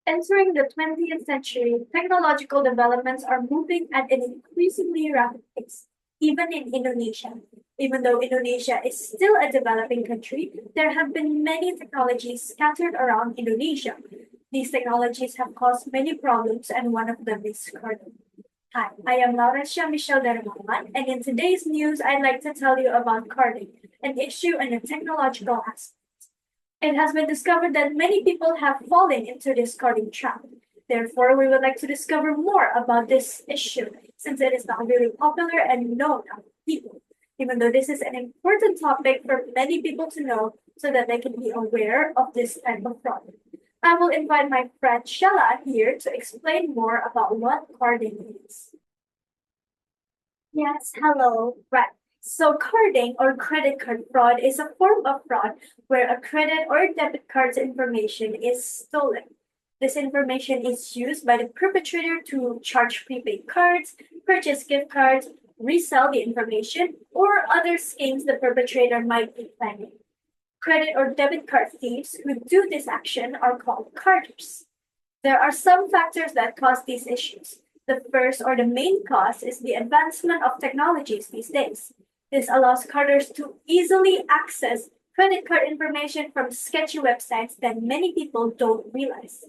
Entering the 20th century, technological developments are moving at an increasingly rapid pace, even in Indonesia. Even though Indonesia is still a developing country, there have been many technologies scattered around Indonesia. These technologies have caused many problems, and one of them is carbon. Hi, I am Laurencia Michelle Dermaman, and in today's news, I'd like to tell you about carding, an issue and a technological aspect. It has been discovered that many people have fallen into this carding trap. Therefore, we would like to discover more about this issue since it is not really popular and known among people. Even though this is an important topic for many people to know so that they can be aware of this type of fraud. I will invite my friend Shella here to explain more about what carding is. Yes, hello. Right. So carding or credit card fraud is a form of fraud where a credit or debit card's information is stolen. This information is used by the perpetrator to charge prepaid cards, purchase gift cards, resell the information, or other schemes the perpetrator might be planning. Credit or debit card thieves who do this action are called carders. There are some factors that cause these issues. The first or the main cause is the advancement of technologies these days. This allows carders to easily access credit card information from sketchy websites that many people don't realize.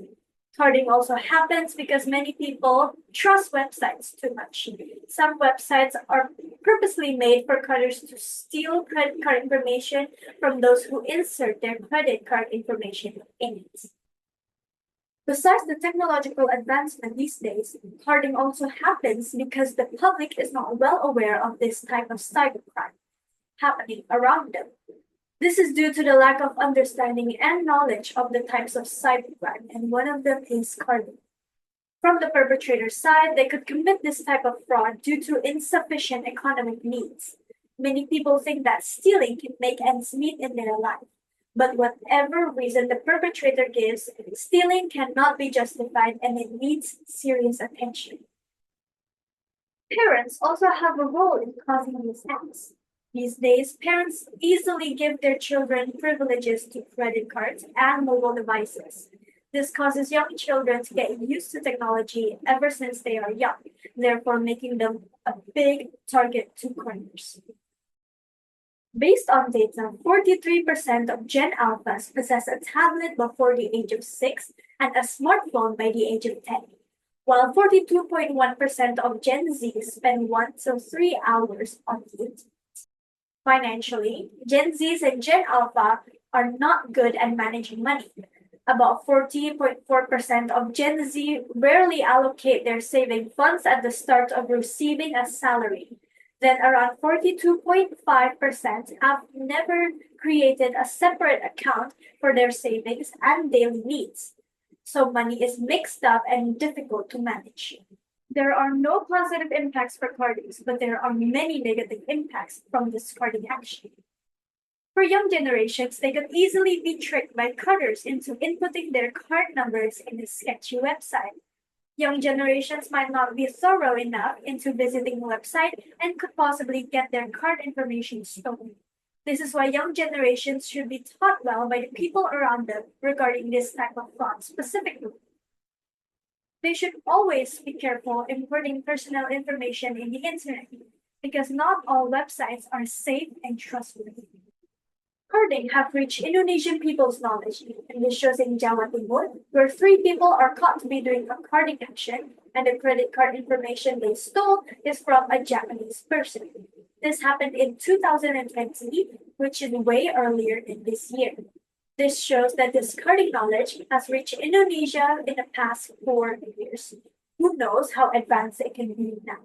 Carding also happens because many people trust websites too much. Some websites are purposely made for carders to steal credit card information from those who insert their credit card information in it. Besides the technological advancement these days, carding also happens because the public is not well aware of this type of cybercrime happening around them. This is due to the lack of understanding and knowledge of the types of cybercrime, and one of them is carding. From the perpetrator's side, they could commit this type of fraud due to insufficient economic needs. Many people think that stealing can make ends meet in their life. But whatever reason the perpetrator gives, stealing cannot be justified and it needs serious attention. Parents also have a role in causing these acts. These days, parents easily give their children privileges to credit cards and mobile devices. This causes young children to get used to technology ever since they are young, therefore making them a big target to criminals. Based on data, 43% of Gen Alphas possess a tablet before the age of 6 and a smartphone by the age of 10, while 42.1% of Gen Z spend 1 to 3 hours on the internet. Financially, Gen Zs and Gen Alpha are not good at managing money. About 40.4% of Gen Z rarely allocate their saving funds at the start of receiving a salary. Then around 42.5% have never created a separate account for their savings and daily needs. So money is mixed up and difficult to manage. There are no positive impacts for cardings, but there are many negative impacts from this carding action. For young generations, they could easily be tricked by carders into inputting their card numbers in a sketchy website. Young generations might not be thorough enough into visiting the website and could possibly get their card information stolen. This is why young generations should be taught well by the people around them regarding this type of fraud specifically. They should always be careful inputting personal information in the internet because not all websites are safe and trustworthy. Carding have reached Indonesian people's knowledge, and this shows in Jawa Timur, where 3 people are caught to be doing a carding action, and the credit card information they stole is from a Japanese person. This happened in 2020, which is way earlier in this year. This shows that this carding knowledge has reached Indonesia in the past 4 years. Who knows how advanced it can be now?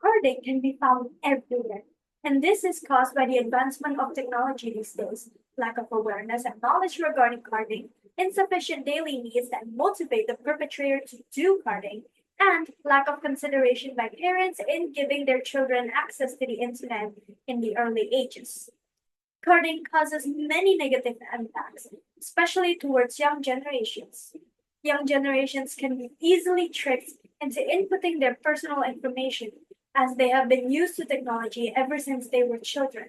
Carding can be found everywhere. And this is caused by the advancement of technology these days, lack of awareness and knowledge regarding carding, insufficient daily needs that motivate the perpetrator to do carding, and lack of consideration by parents in giving their children access to the internet in the early ages. Carding causes many negative impacts, especially towards young generations. Young generations can be easily tricked into inputting their personal information as they have been used to technology ever since they were children.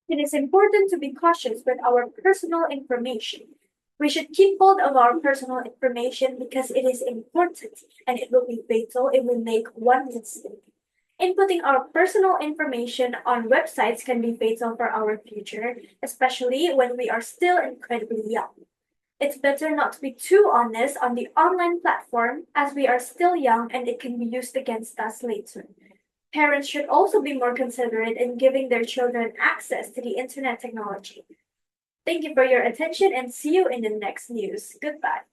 It is important to be cautious with our personal information. We should keep hold of our personal information because it is important and it will be fatal if we make one mistake. Inputting our personal information on websites can be fatal for our future, especially when we are still incredibly young. It's better not to be too honest on the online platform as we are still young and it can be used against us later. Parents should also be more considerate in giving their children access to the internet technology. Thank you for your attention and see you in the next news. Goodbye.